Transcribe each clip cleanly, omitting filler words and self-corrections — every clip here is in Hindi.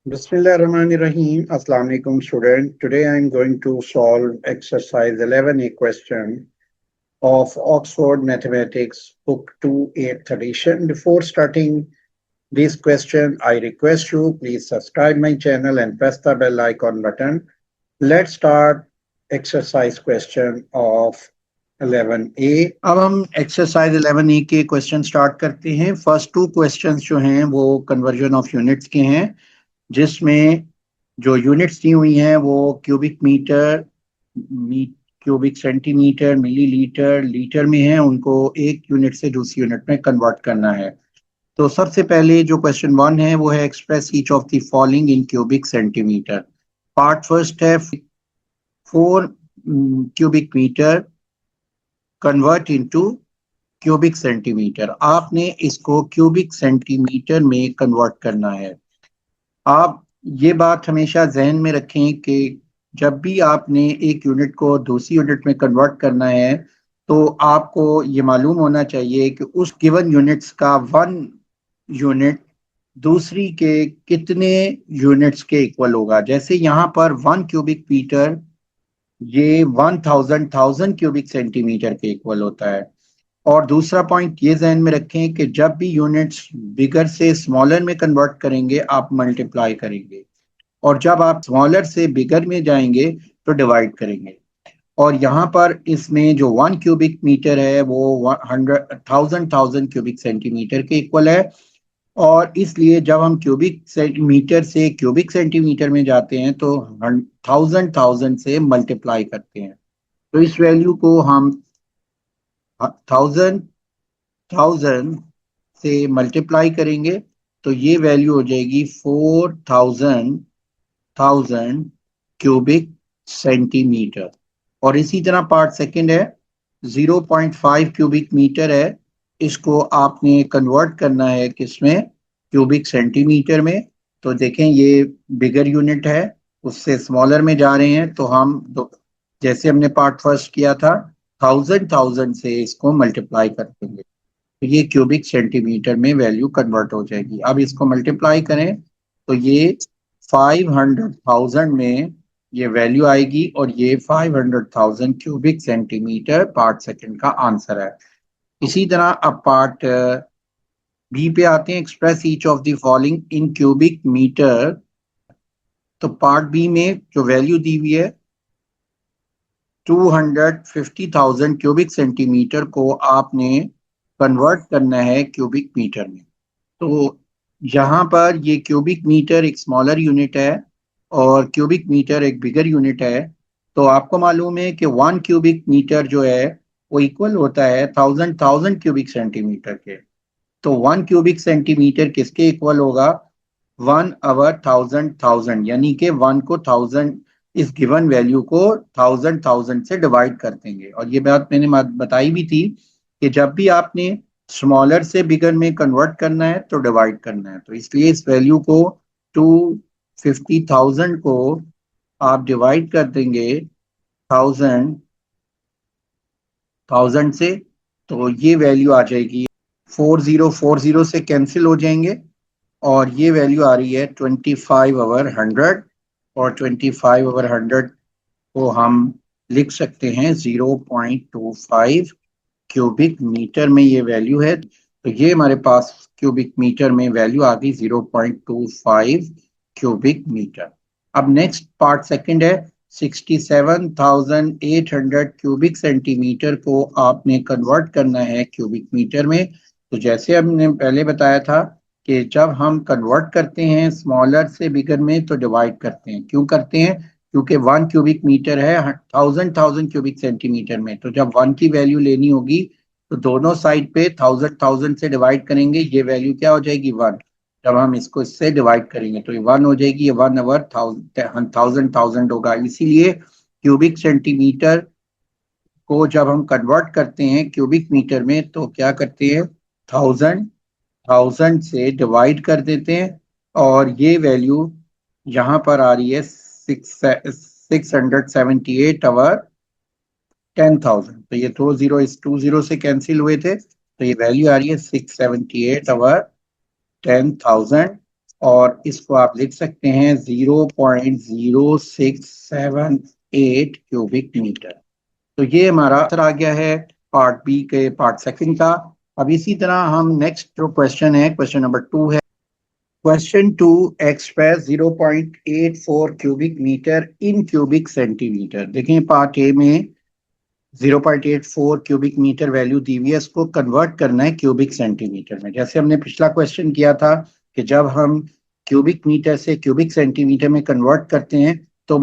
Bismillahirrahmanirrahim. Assalamu alaikum student. Today I am going to solve exercise 11A question of Oxford Mathematics Book 2 8th edition. Before starting this question, I request you please subscribe my channel and press the bell icon button. Let's start exercise question of 11A. अब हम exercise 11A के क्वेश्चन स्टार्ट करते हैं. फर्स्ट टू क्वेश्चंस जो हैं वो कन्वर्जन ऑफ यूनिट्स के हैं, जिसमें जो यूनिट्स दी हुई हैं वो cubic metre, cubic centimetre, millilitre, litre में है. उनको एक यूनिट से दूसरी यूनिट में कन्वर्ट करना है. तो सबसे पहले जो क्वेश्चन 1 है वो है express each of the following in cubic centimetre. Part first है 4 cubic metre convert into cubic centimetre. आपने इसको क्यूबिक सेंटीमीटर में कन्वर्ट करना है. आप ये बात हमेशा जहन में रखें कि जब भी आपने एक यूनिट को दूसरी यूनिट में कन्वर्ट करना है तो आपको ये मालूम होना चाहिए कि उस गिवन यूनिट्स का वन यूनिट दूसरी के कितने यूनिट्स के इक्वल होगा. जैसे यहाँ पर 1 क्यूबिक मीटर ये 1000 क्यूबिक सेंटीमीटर के इक्वल होता है. और दूसरा पॉइंट ये जहन में रखें कि जब भी यूनिट्स बिगर से स्मॉलर में कन्वर्ट करेंगे आप मल्टीप्लाई करेंगे, और जब आप स्मॉलर से बिगर में जाएंगे तो डिवाइड करेंगे. और यहाँ पर इसमें जो 1 क्यूबिक मीटर है वो 1000 क्यूबिक सेंटीमीटर के इक्वल है. और इसलिए जब हम क्यूबिक सेंटीमीटर से क्यूबिक सेंटीमीटर में जाते हैं तो 1000 से मल्टीप्लाई करते हैं. तो इस वैल्यू को हम 1000 से मल्टीप्लाई करेंगे तो ये वैल्यू हो जाएगी 4000 क्यूबिक सेंटीमीटर. और इसी तरह पार्ट सेकंड है 0.5 क्यूबिक मीटर है, इसको आपने कन्वर्ट करना है किसमें, क्यूबिक सेंटीमीटर में. तो देखें ये बिगर यूनिट है, उससे स्मॉलर में जा रहे हैं तो हम जैसे हमने पार्ट फर्स्ट किया था 1000 से इसको मल्टीप्लाई कर देंगे तो ये क्यूबिक सेंटीमीटर में वैल्यू कन्वर्ट हो जाएगी. अब इसको मल्टीप्लाई करें तो ये 500,000 में ये वैल्यू आएगी और ये 500,000 क्यूबिक सेंटीमीटर पार्ट सेकंड का आंसर है. इसी तरह अब पार्ट बी पे आते हैं. Express each of the following in cubic metre. तो पार्ट बी में जो वैल्यू दी हुई है 250,000 क्यूबिक सेंटीमीटर को आपने कन्वर्ट करना है क्यूबिक मीटर में. तो यहाँ पर ये क्यूबिक मीटर एक स्मॉलर यूनिट है और क्यूबिक मीटर एक बिगर यूनिट है. तो आपको मालूम है कि 1 क्यूबिक मीटर जो है वो इक्वल होता है 1000 क्यूबिक सेंटीमीटर के. तो 1 क्यूबिक सेंटीमीटर किसके इक्वल होगा, 1/1000, यानी कि 1 को 1000 इस गिवन वैल्यू को 1000 से डिवाइड कर देंगे. और ये बात मैंने बताई भी थी कि जब भी आपने स्मॉलर से बिगर में कन्वर्ट करना है तो डिवाइड करना है. तो इसलिए इस वैल्यू को 250,000 को आप डिवाइड कर देंगे 1000 से तो ये वैल्यू आ जाएगी 4040 से कैंसिल हो जाएंगे और ये वैल्यू आ रही है 25/100. और 25/100 को हम लिख सकते हैं 0.25 क्यूबिक मीटर में ये वैल्यू है. तो ये हमारे पास क्यूबिक मीटर में वैल्यू आ गई 0.25 क्यूबिक मीटर. अब नेक्स्ट पार्ट सेकंड है 67,800 क्यूबिक सेंटीमीटर को आपने कन्वर्ट करना है क्यूबिक मीटर में. तो जैसे हमने पहले बताया था कि जब हम कन्वर्ट करते हैं स्मॉलर से बिगर में तो डिवाइड करते हैं. क्यों करते हैं, क्योंकि 1 क्यूबिक मीटर है 1000 क्यूबिक सेंटीमीटर में. तो जब 1 की वैल्यू लेनी होगी तो दोनों साइड पे 1000 से डिवाइड करेंगे, ये वैल्यू क्या हो जाएगी 1. जब हम इसको इससे डिवाइड करेंगे तो ये 1 हो जाएगी, ये 1/1000 होगा. इसीलिए क्यूबिक सेंटीमीटर को जब हम कन्वर्ट करते हैं क्यूबिक मीटर में तो क्या करते हैं 1000 से डिवाइड कर देते हैं और ये वैल्यू यहाँ पर आ रही है 678/10,000. तो ये 2 0 इस 2 0 से कैंसिल हुए थे तो ये वैल्यू आ रही है 678/10,000. और इसको आप लिख सकते हैं 0.0678 क्यूबिक मीटर। तो ये हमारा आंसर आ गया है पार्ट बी के पार्ट सेकंड का। अब इसी तरह हम नेक्स्ट जो क्वेश्चन है, क्वेश्चन नंबर 2 है। क्वेश्चन 2 एक्सप्रेस 0.84 क्यूबिक मीटर इन क्यूबिक सेंटीमीटर। देखें पार्ट ए में 0.84 क्यूबिक मीटर वैल्यू दी हुई है, इसको कन्वर्ट करना है क्यूबिक सेंटीमीटर में। जैसे हमने पिछला क्वेश्चन किया था कि जब हम क्यूबिक मीटर से क्यूबिक सेंटीमीटर में कन्वर्ट करते हैं तो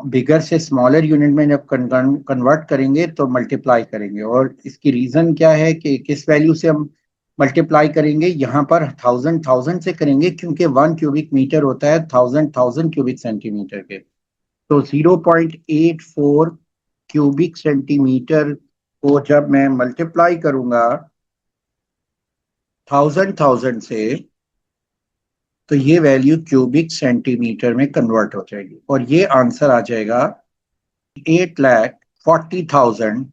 बिगर से स्मॉलर यूनिट में जब कन्वर्ट करेंगे तो मल्टीप्लाई करेंगे। और इसकी रीजन क्या है कि किस वैल्यू से हम मल्टीप्लाई करेंगे, यहाँ पर थाउजेंड से करेंगे क्योंकि 1 क्यूबिक मीटर होता है थाउजेंड क्यूबिक सेंटीमीटर के। तो 0.84 क्यूबिक सेंटीमीटर को जब मैं मल्टीप्लाई करूंगा थाउजेंड से तो ये वैल्यू क्यूबिक सेंटीमीटर में कन्वर्ट हो जाएगी और ये आंसर आ जाएगा 8,40,000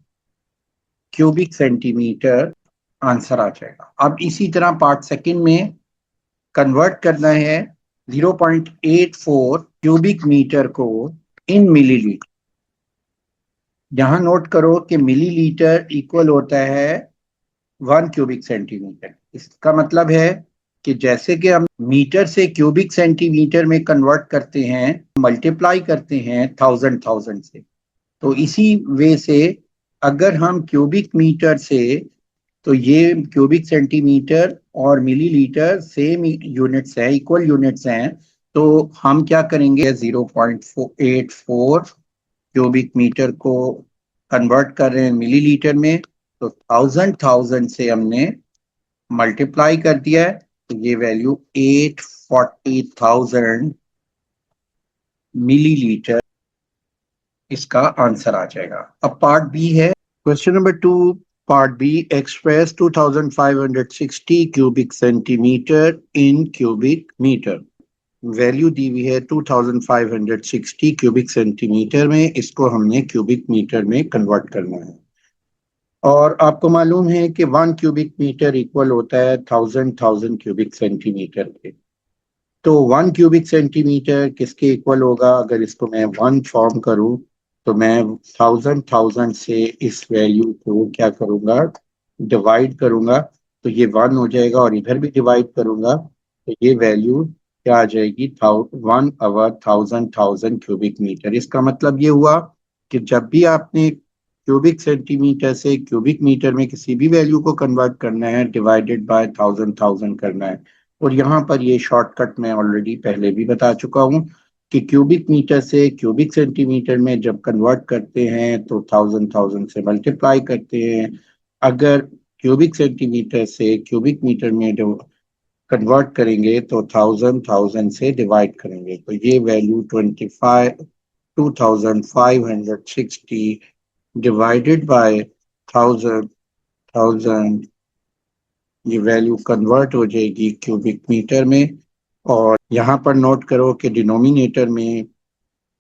क्यूबिक सेंटीमीटर आंसर आ जाएगा। अब इसी तरह पार्ट सेकंड में कन्वर्ट करना है 0.84 क्यूबिक मीटर को इन मिलीलीटर। यहां नोट करो कि मिलीलीटर इक्वल होता है 1 क्यूबिक सेंटीमीटर। इसका मतलब है कि जैसे कि हम मीटर से क्यूबिक सेंटीमीटर में कन्वर्ट करते हैं, मल्टीप्लाई करते हैं थाउजेंड से, तो इसी वे से अगर हम क्यूबिक मीटर से, तो ये क्यूबिक सेंटीमीटर और मिलीलीटर सेम यूनिट्स हैं, इक्वल यूनिट्स हैं, तो हम क्या करेंगे 0.84 क्यूबिक मीटर को कन्वर्ट कर रहे हैं मिलीलीटर में, तो थाउजेंड से हमने मल्टीप्लाई कर दिया है, तो ये वैल्यू 840,000 मिलीलीटर इसका आंसर आ जाएगा। अब पार्ट बी है, question number 2 part B express 2560 cubic centimetre in cubic metre. Value दी हुई है 2560 क्यूबिक सेंटीमीटर में, इसको हमने क्यूबिक मीटर में कन्वर्ट करना है। और आपको मालूम है कि 1 क्यूबिक मीटर इक्वल होता है थाउजेंड क्यूबिक सेंटीमीटर के। तो 1 क्यूबिक सेंटीमीटर किसके इक्वल होगा? अगर इसको मैं 1 फॉर्म करूं तो मैं थाउजेंड से इस वैल्यू को क्या करूंगा, डिवाइड करूंगा, तो ये 1 हो जाएगा, और इधर भी डिवाइड करूंगा तो ये वैल्यू क्या आ जाएगी 1 थाउजेंड क्यूबिक मीटर। इसका मतलब ये हुआ कि जब भी आपने क्यूबिक सेंटीमीटर से क्यूबिक मीटर में किसी भी वैल्यू को कन्वर्ट करना है, डिवाइडेड बाय थाउजेंड करना है। और यहाँ पर ये शॉर्टकट मैं ऑलरेडी पहले भी बता चुका हूँ कि क्यूबिक मीटर से क्यूबिक सेंटीमीटर में जब कन्वर्ट करते हैं तो थाउजेंड से मल्टीप्लाई करते हैं। अगर क्यूबिक सेंटीमीटर से क्यूबिक मीटर में जो कन्वर्ट करेंगे तो थाउजेंड से डिवाइड करेंगे, तो ये वैल्यू 2560 डिवाइडेड बाय थाउजेंड ये वैल्यू कन्वर्ट हो जाएगी क्यूबिक मीटर में। और यहाँ पर नोट करो कि डिनोमिनेटर में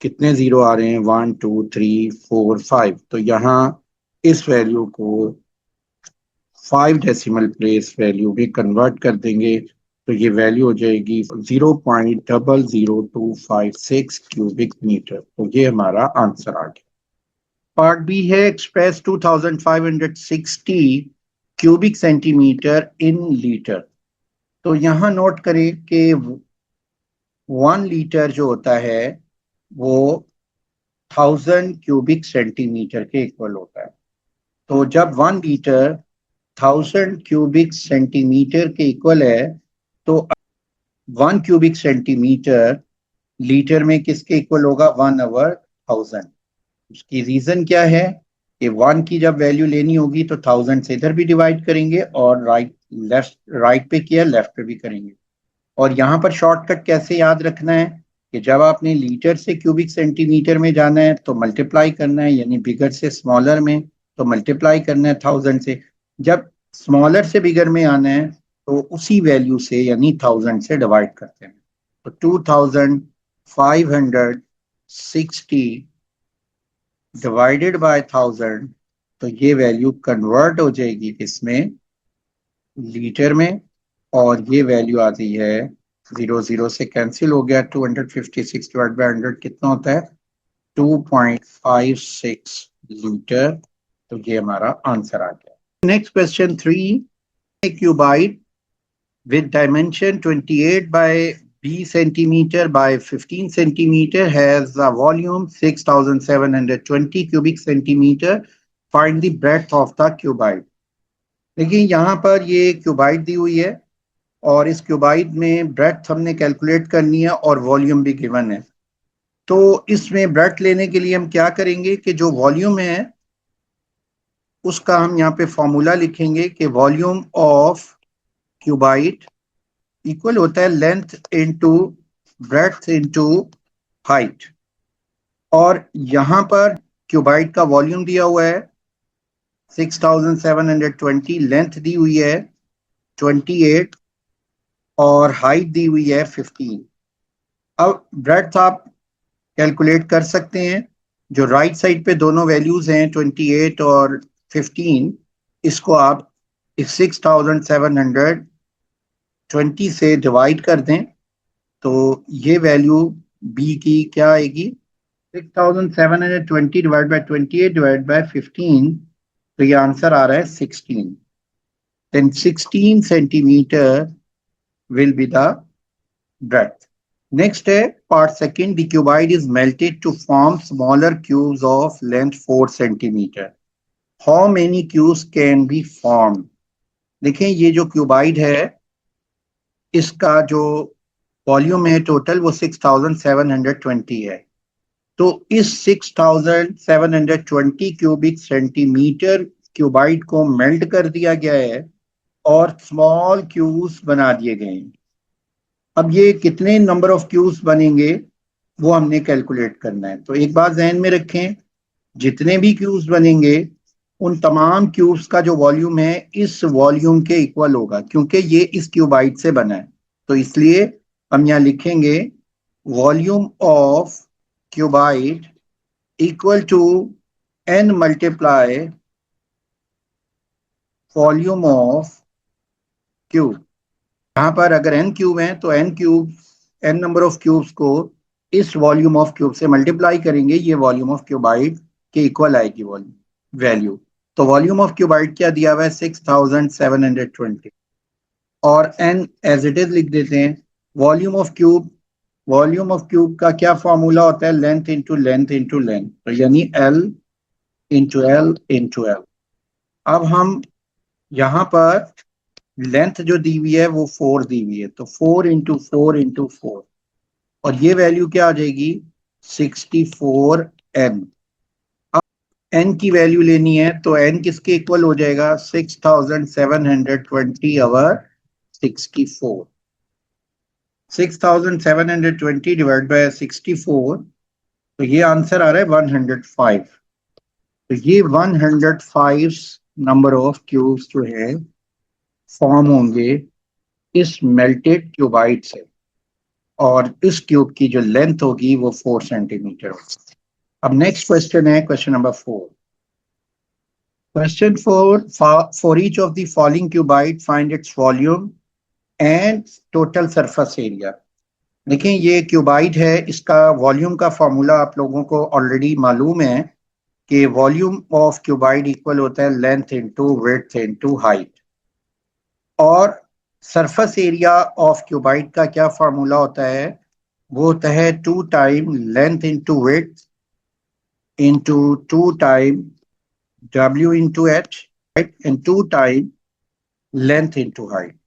कितने जीरो आ रहे हैं, 1 2 3 4 5, तो यहाँ इस वैल्यू को 5 डेसिमल प्लेस वैल्यू में कन्वर्ट कर देंगे, तो ये वैल्यू हो जाएगी 0.00256 क्यूबिक मीटर। तो ये हमारा आंसर आ गया। पार्ट बी है express 2560 cubic centimetre in litre. तो यहां नोट करें कि 1 लीटर जो होता है वो 1000 क्यूबिक सेंटीमीटर के इक्वल होता है। तो जब 1 लीटर 1000 क्यूबिक सेंटीमीटर के इक्वल है तो 1 क्यूबिक सेंटीमीटर लीटर में किसके इक्वल होगा? 1/1000। उसकी रीजन क्या है कि 1 की जब वैल्यू लेनी होगी तो 1000 से इधर भी डिवाइड करेंगे, और राइट पे किया लेफ्ट पे भी करेंगे। और यहाँ पर शॉर्टकट कैसे याद रखना है कि जब आपने लीटर से क्यूबिक सेंटीमीटर में जाना है तो मल्टीप्लाई करना है, यानी बिगर से स्मॉलर में तो मल्टीप्लाई करना है 1000 से। जब स्मॉलर से बिगर में आना है तो उसी वैल्यू से यानी 1000 से डिवाइड करते हैं। तो 2560 डिवाइडेड बाय 1000, तो ये वैल्यू कन्वर्ट हो जाएगी इसमें लीटर में, और ये वैल्यू आती है 0 से कैंसिल हो गया, 256 डिवाइड बाय 100 कितना होता है? 2.56 लीटर। तो ये हमारा आंसर आ गया। Next question 3, cuboid with dimension 28 by b centimeter by 15 centimeter has a volume 6720 cubic centimeter. Find the breadth of the cuboid. देखिए यहाँ पर ये क्यूबाइड दी हुई है और इस क्यूबाइड में ब्रेड्थ हमने कैलकुलेट करनी है और वॉल्यूम भी गिवन है। तो इसमें ब्रेड्थ लेने के लिए हम क्या करेंगे कि जो वॉल्यूम है उसका हम यहाँ पे फॉर्मूला लिखेंगे कि वॉल्यूम ऑफ क्यूबाइड इक्वल होता है length into breadth into height. और यहां पर क्यूबाइड का वॉल्यूम दिया हुआ है 6720, लेंथ दी हुई है 28 और हाइट दी हुई है 15। अब ब्रेड्थ आप कैलकुलेट कर सकते हैं। जो राइट साइड पे दोनों वैल्यूज हैं 28 और 15, इसको आप 6720 से डिवाइड कर दें तो ये वैल्यू बी की क्या आएगी? 6720 डिवाइड बाय 28 डिवाइड बाय 15, तो ये आंसर आ रहा है 16। Then 16 centimetre will be the breadth. Next है part second, the cuboid is melted to form smaller cubes of length 4 centimetre. How many cubes can be form? देखें ये जो क्यूबाइड है इसका जो वॉल्यूम है टोटल वो 6720 है। तो इस 6720 क्यूबिक सेंटीमीटर क्यूबाइड को मेल्ट कर दिया गया है और स्मॉल क्यूब्स बना दिए गए हैं। अब ये कितने नंबर ऑफ क्यूब्स बनेंगे वो हमने कैलकुलेट करना है। तो एक बात ध्यान में रखें, जितने भी क्यूब्स बनेंगे उन तमाम क्यूब्स का जो वॉल्यूम है इस वॉल्यूम के इक्वल होगा, क्योंकि ये इस क्यूबाइड से बना है। तो इसलिए हम यहाँ लिखेंगे volume of cuboid equal to n multiply volume of cube. यहाँ पर अगर n क्यूब है तो n नंबर ऑफ क्यूब्स को इस वॉल्यूम ऑफ क्यूब से मल्टीप्लाई करेंगे, ये वॉल्यूम ऑफ क्यूबाइड के इक्वल आएगी वॉल्यूम वैल्यू। तो वॉल्यूम ऑफ क्यूबाइड क्या दिया हुआ है? 6720 और n एज इट इज लिख देते हैं। वॉल्यूम ऑफ क्यूब का क्या फॉर्मूला होता है? Length into length into length, तो यानी L into L into L। अब हम यहाँ पर लेंथ जो दी हुई है वो 4 दी हुई है, तो 4 इंटू 4 इंटू 4 और ये वैल्यू क्या आ जाएगी? 64n। अब n की वैल्यू लेनी है तो n किसके इक्वल हो जाएगा? 6720 ओवर 64। 6720 डिवाइड बाय 64, तो ये आंसर आ रहा है 105। तो ये 105 नंबर ऑफ क्यूब्स जो है फॉर्म होंगे इस मेल्टेड क्यूबाइड से, और इस क्यूब की जो लेंथ होगी वो 4 सेंटीमीटर होगी। अब नेक्स्ट क्वेश्चन है question number 4। Question 4, for each of the following cuboid find its volume and total surface area. देखिए ये क्यूबाइड है, इसका वॉल्यूम का फॉर्मूला आप लोगों को ऑलरेडी मालूम है कि वॉल्यूम ऑफ क्यूबाइड इक्वल होता है length into width into height. और सरफेस एरिया ऑफ क्यूबाइड का क्या फॉर्मूला होता है? वो होता है 2 time length into width into 2 time W into H, right, and 2 time length into height.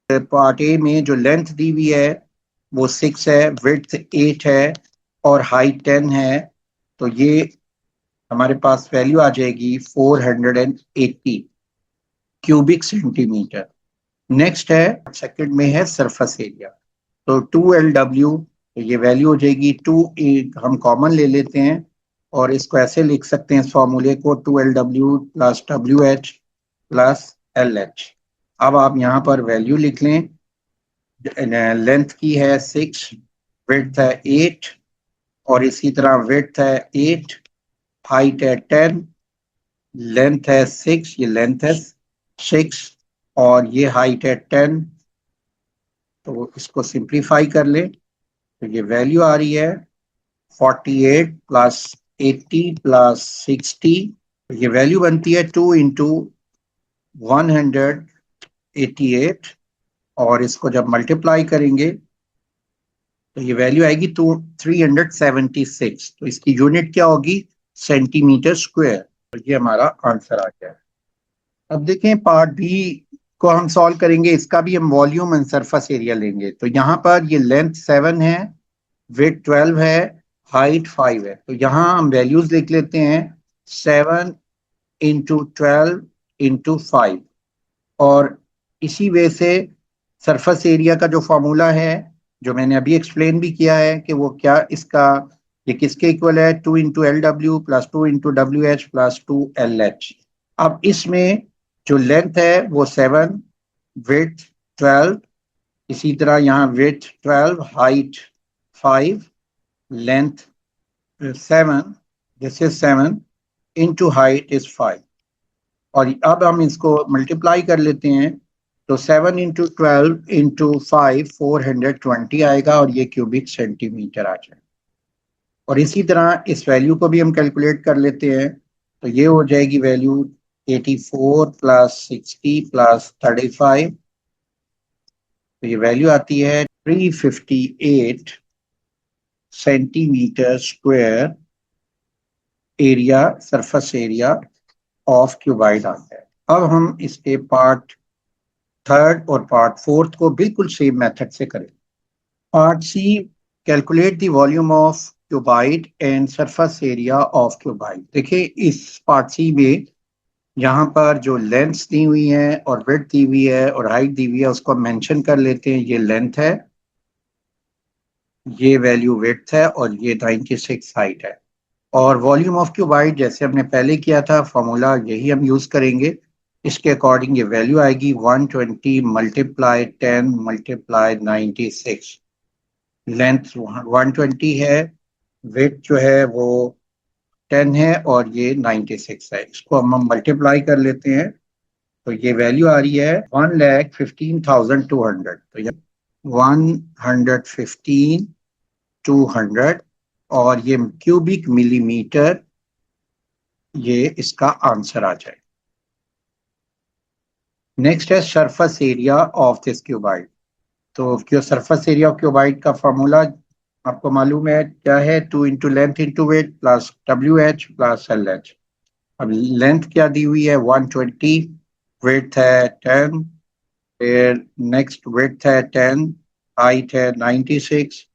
Part A में जो लेंथ दी हुई है वो 6 है, विड्थ 8 है और हाइट 10 है। तो ये हमारे पास वैल्यू आ जाएगी 480 क्यूबिक सेंटीमीटर। नेक्स्ट है सेकंड में है सरफेस एरिया, तो 2LW, तो ये वैल्यू हो जाएगी 2, हम कॉमन ले लेते हैं और इसको ऐसे लिख सकते हैं इस फॉर्मूले को 2LW plus WH plus LH। अब आप यहाँ पर वैल्यू लिख लें। लेंथ की है 6, विड्थ है 8 और इसी तरह विड्थ है 8, हाइट है 10, लेंथ है 6, ये लेंथ है 6 और ये हाइट है 10, तो इसको सिंप्लीफाई कर ले तो ये वैल्यू आ रही है 48 प्लस 80 प्लस 60, ये वैल्यू बनती है 2 इंटू 188, और इसको जब मल्टीप्लाई करेंगे तो ये वैल्यू आएगी 376। तो इसकी यूनिट क्या होगी? Centimetre square. तो ये हमारा आंसर आ गया। अब देखें पार्ट बी को हम सॉल्व करेंगे। इसका भी हम वॉल्यूम एंड सरफेस एरिया लेंगे। तो यहाँ पर ये लेंथ 7 है, विड्थ 12 है, हाइट 5 है। तो यहाँ हम वैल्यूज लिख लेते हैं 7 इंटू 12 इंटू 5, और इसी वे से सरफेस एरिया का जो फॉर्मूला है, जो मैंने अभी एक्सप्लेन भी किया है कि वो क्या इसका, ये किसके इक्वल है? 2 into L W plus 2 into W H plus 2 L H. अब इसमें जो लेंथ है वो 7, विड्थ 12, इसी तरह यहाँ width 12, height 5, length 7, this is 7 into height is 5। और अब हम इसको मल्टीप्लाई कर लेते हैं तो 7 इंटू 12 इंटू 5 420 आएगा, और ये क्यूबिक सेंटीमीटर आ जाएगा। और इसी तरह इस वैल्यू को भी हम कैलकुलेट कर लेते हैं। तो ये हो जाएगी वैल्यू 84 प्लस 60 प्लस 35, तो ये वैल्यू आती है 358 centimetre square area, surface area of cuboid आता है। अब हम इसके पार्ट थर्ड और पार्ट फोर्थ को बिल्कुल सेम मेथड से करें। Part C, calculate the volume of cuboid and surface area of cuboid. देखिए इस पार्ट सी में यहाँ पर जो लेंथ दी हुई है और विड्थ दी हुई है और हाइट दी हुई है उसको मेंशन कर लेते हैं। ये लेंथ है, ये वैल्यू विड्थ है, और ये 96 हाइट है। और वॉल्यूम ऑफ क्यूबाइड जैसे हमने पहले किया था, फॉर्मूला यही हम यूज करेंगे। इसके अकॉर्डिंग ये वैल्यू आएगी 120 मल्टीप्लाई 10 मल्टीप्लाई 96। लेंथ 120 है, विड्थ जो है वो 10 है, और ये 96 है। इसको हम मल्टीप्लाई कर लेते हैं तो ये वैल्यू आ रही है 1,15,200। तो ये 115,200, और ये क्यूबिक मिलीमीटर, ये इसका आंसर आ जाए। नेक्स्ट है surface area of this cuboid. तो क्यों सरफेस एरिया ऑफ क्यूबाइड का फॉर्मूला आपको मालूम है क्या है? 2 into length into weight plus W H plus L H. अब लेंथ क्या दी हुई है? 120, वेट है 10, फिर नेक्स्ट वेट है 10, हाइट है 96,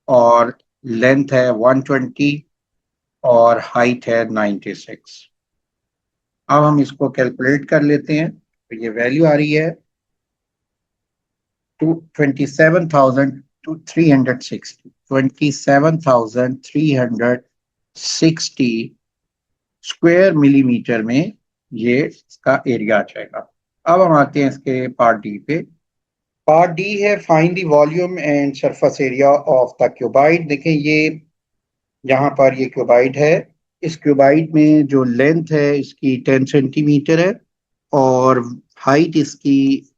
और लेंथ है 120, और हाइट है 96। अब हम इसको कैलकुलेट कर लेते हैं। तो ये वैल्यू आ रही है 27,360, 27,360 स्क्वायर मिलीमीटर में ये इसका एरिया आ जाएगा। अब हम आते हैं इसके पार्ट डी पे। पार्ट डी है find the volume and surface area of the cuboid. देखें ये यहाँ पर ये क्यूबाइड है। इस क्यूबाइड में जो लेंथ है इसकी 10 सेंटीमीटर है, और हाइट इसकी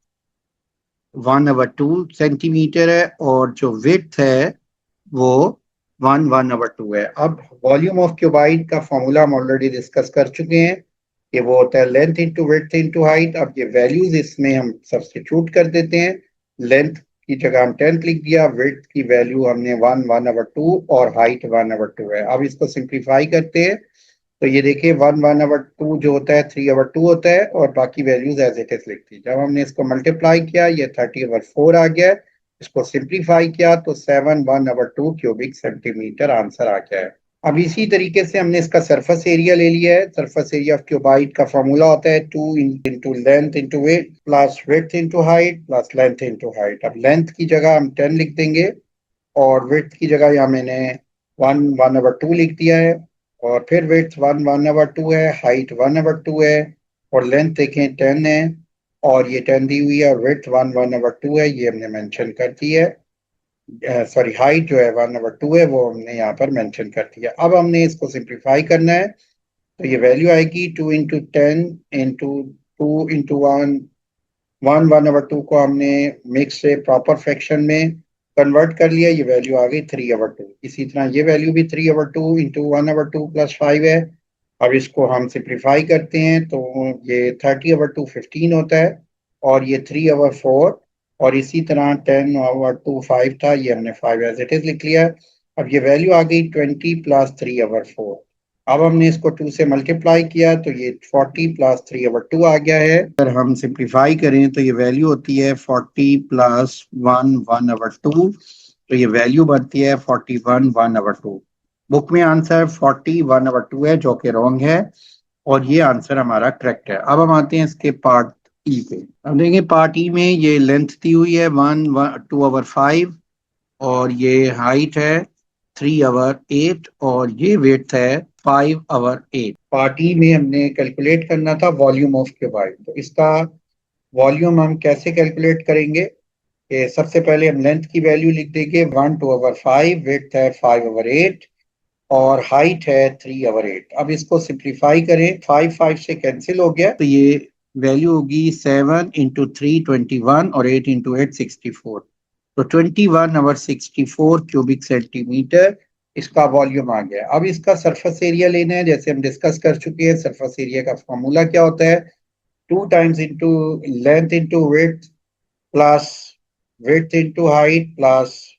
1/2 सेंटीमीटर है, और जो विड्थ है वो 1/2 है। अब वॉल्यूम ऑफ क्यूबाइड का फॉर्मूला हम ऑलरेडी डिस्कस कर चुके हैं कि वो होता है length into width into height. अब ये वैल्यूज इसमें हम सब्स्टिट्यूट कर देते हैं। लेंथ की जगह हम 10 लिख दिया, विड्थ की वैल्यू हमने 1/2 और हाइट 1/2 है। अब इसको सिंप्लीफाई करते हैं तो ये देखिए 1/2 जो होता है 3/2 होता है, और बाकी वैल्यूज एज इट इज लिख दी। जब हमने इसको मल्टीप्लाई किया ये 30/4 आ गया। इसको सिंप्लीफाई किया तो 7/1/2 क्यूबिक सेंटीमीटर आंसर आ गया है। अब इसी तरीके से हमने इसका सरफेस एरिया ले लिया है। सरफेस एरिया ऑफ क्यूबाइड का फॉर्मूला होता है 2 into length into weight plus width into height plus length into height. अब लेंथ की जगह हम 10 लिख देंगे, और विड्थ की जगह यहाँ मैंने 1/2 लिख दिया है, और फिर विड्थ 1/2 है, हाइट 1/2 है, और लेंथ देखें 10 है, और ये 10 दी हुई है, और विड्थ 1/2 है, ये हमने मेंशन कर दी है। सॉरी, हाइट जो है 1/2 है वो हमने यहाँ पर मेंशन कर दिया। अब हमने इसको सिंप्लीफाई करना है तो ये वैल्यू आएगी 2 इंटू 10 इंटू 2 इंटू 1 1/2 को हमने मिक्स से प्रॉपर फ्रैक्शन में कन्वर्ट कर लिया, ये वैल्यू आ गई 3/2। इसी तरह ये वैल्यू भी 3/2 इंटू 1/2 प्लस 5 है। अब इसको हम सिंप्लीफाई करते हैं तो ये 30/2 15 होता है, और ये 3/4, और इसी तरह 10/2 5 था, ये हमने 5 एज इट इज लिख लिया। अब ये वैल्यू आ गई 20 प्लस 3/4। अब हमने इसको 2 से मल्टीप्लाई किया तो ये 40 प्लस 3/2 आ गया है। अगर हम सिंप्लीफाई करें तो ये वैल्यू होती है 40 प्लस 1/2, तो ये वैल्यू बनती है 41/2। बुक में आंसर 41/2 है, जो कि रॉन्ग है, और ये आंसर हमारा करेक्ट है। अब हम आते हैं इसके पार्ट ई पे। अब देखें पार्ट ई में ये लेंथ दी हुई है 2/5, और ये हाइट है 3/8, और ये वेट है 5/8। पार्टी में हमने कैलकुलेट करना था वॉल्यूम ऑफ क्यूबाइड, तो इसका वॉल्यूम हम कैसे कैलकुलेट करेंगे कि सबसे पहले हम लेंथ की वैल्यू लिख देंगे 1/5, वेट है 5/8, और हाइट है 3/8। अब इसको सिंप्लीफाई करें, 5 5 से कैंसिल हो गया, तो ये वैल्यू होगी 7 इंटू 3 21, और 8 इंटू 8 64। तो 21/64 क्यूबिक सेंटीमीटर इसका वॉल्यूम आ गया। अब इसका सरफेस एरिया लेना है, जैसे हम डिस्कस कर चुके हैं। सरफेस एरिया का फॉर्मूला क्या होता है? 2 times into length into width plus width into height plus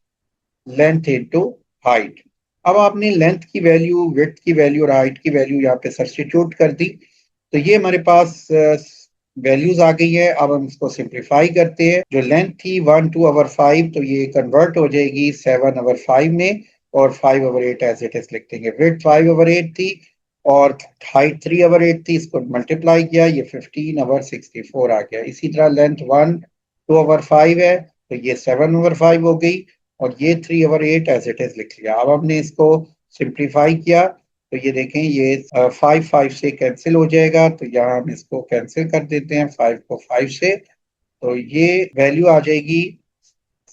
length into height. अब आपने लेंथ की वैल्यू, विड्थ की वैल्यू और हाइट की वैल्यू यहाँ पे सब्स्टिट्यूट कर दी, तो ये हमारे पास वैल्यूज आ गई है। अब हम इसको सिंप्लीफाई करते हैं। जो लेंथ थी 1/2/5, तो ये कन्वर्ट हो जाएगी 7/5 में, और 5/8 एज इट इज लिख देंगे। विड्थ 5/8 थी और हाइट 3/8 थी, इसको मल्टीप्लाई किया, ये 15/64 आ गया। इसी तरह लेंथ 1/2/5 है, तो ये 7/5 हो गई, और ये 3/8 एज इट इज लिख लिया। अब हमने इसको सिंप्लीफाई किया तो ये देखें, ये 5 5 से कैंसिल हो जाएगा, तो यहाँ हम इसको कैंसिल कर देते हैं 5 को 5 से, तो ये वैल्यू आ जाएगी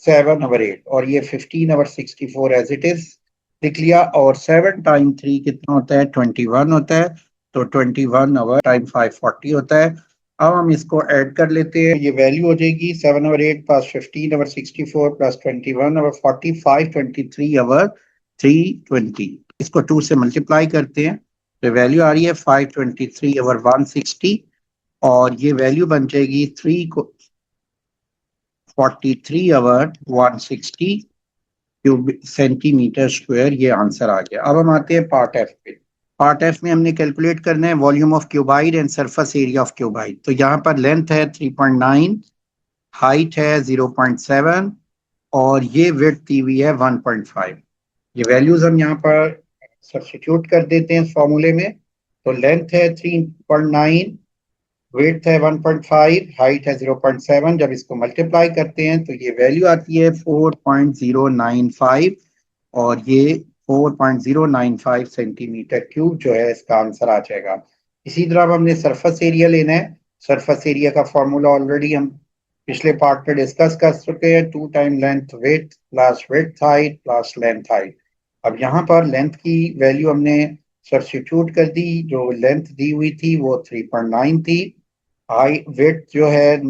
7/8, और ये 15/64 एज इट इज लिख लिया। और 7 टाइम 3 कितना होता है? 21 होता है, तो 21 टाइम 5 40 होता है। अब हम इसको ऐड कर लेते हैं, ये वैल्यू हो जाएगी 7/8 प्लस 15/64 प्लस 21/40, 523/320। इसको 2 से मल्टीप्लाई करते हैं तो वैल्यू आ रही है 523/160, और ये वैल्यू बन जाएगी 343/160 क्यूबिक सेंटीमीटर स्क्वायर। ये आंसर आ गया। अब हम आते हैं पार्ट एफ पे। पार्ट एफ में हमने कैलकुलेट करना है volume of cuboid and surface area of cuboid. तो यहाँ पर लेंथ है 3.9, हाइट है 0.7, और ये विड्थ दी हुई है 1.5। ये वैल्यूज हम यहाँ पर सब्स्टिट्यूट कर देते हैं इस फॉर्मूले में। तो लेंथ है 3.9, विड्थ है 1.5, हाइट है 0.7। जब इसको मल्टीप्लाई करते हैं तो ये वैल्यू आती है 4.095, और ये 4.095 सेंटीमीटर क्यूब जो है इसका आंसर आ जाएगा। इसी तरह अब हमने सरफेस एरिया लेना है। सरफेस एरिया का फॉर्मूला ऑलरेडी हम पिछले पार्ट में डिस्कस कर चुके हैं, 2 time length width plus width height plus length height. अब यहाँ पर लेंथ की वैल्यू हमने सब्स्टिट्यूट कर दी। जो लेंथ दी हुई थी वो 3.9 थी। हाई विड्थ जो है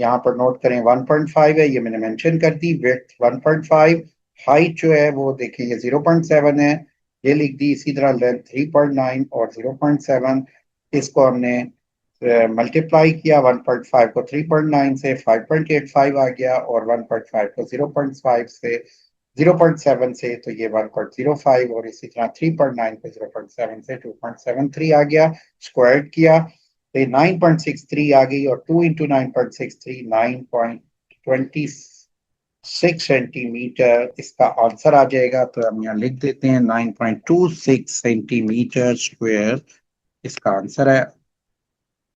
यहाँ पर नोट करें 1.5 है, ये मैंने मेंशन कर दी। विड्थ 1.5, हाइट जो है वो देखिए ये 0.7 है, ये लिख दी। इसी तरह लेंथ 3.9 और 0.7, इसको हमने मल्टीप्लाई किया। 1.5 को 3.9 से 5.85 आ गया, और 1.5 को 0.5 से 0.7 से तो ये 1.05, और इसी तरह 3.9 को 0.7 से 2.73 आ गया। स्क्वायर किया तो ये 9.63 आ गई, और 2 इंटू 9.63 9.26 सेंटीमीटर इसका आंसर आ जाएगा। तो हम यहाँ लिख देते हैं 9.26 सेंटीमीटर स्क्वायर इसका आंसर है।